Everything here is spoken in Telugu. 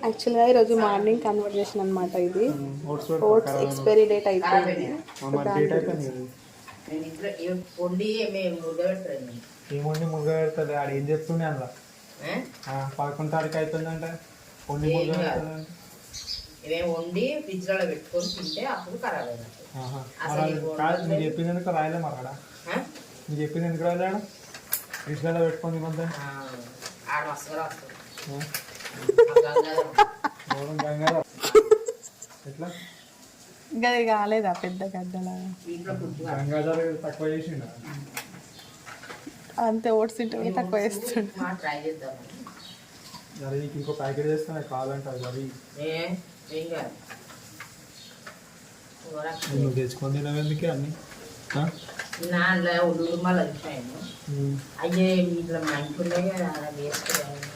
యాక్చువల్గా ఈరోజు మార్నింగ్ కన్వర్ట్ చేసిన అనమాట. ఇది ఓట్స్ ఎక్స్పైరీ డేట్ అయిపోయింది. ఏమండి ముగ్గ పెడుతుంది ఆడ ఏం చెప్తుండే అందులో 11 తారీఖు అవుతుందంటే వండి ముగ్గ పెడుతుంది. ఇవేం వండి ఫ్రిడ్జ్ లో పెట్టుకొని తింటే అప్పుడు ఖరాబ్ అయినట్టు. మీరు చెప్పింది ఎందుకు రాయలే మరాడా? మీరు చెప్పింది ఎందుకు రాయలేడా? ఫ్రిడ్జ్ లో పెట్టుకొని తినొద్దని ఆడ మస్తుగా వస్తుంది. ఎట్లా గది కాలేదా పెద్ద గడ్డలాగా? గంగాధర్ తక్కువ చేసిండ అంతే. ఓట్స్ తింటే తక్కువ వేస్తుండే. ట్రై చేద్దాం. జరీ ఇంకో ప్యాకెట్ చేస్తాను కావాలంటే జరీ నువ్వు తెచ్చుకొని తినవేందుకే అన్ని నాలో ఉల్లు మళ్ళీ వచ్చాను. అయ్యే ఇట్లా మంచి వేసుకోవాలి.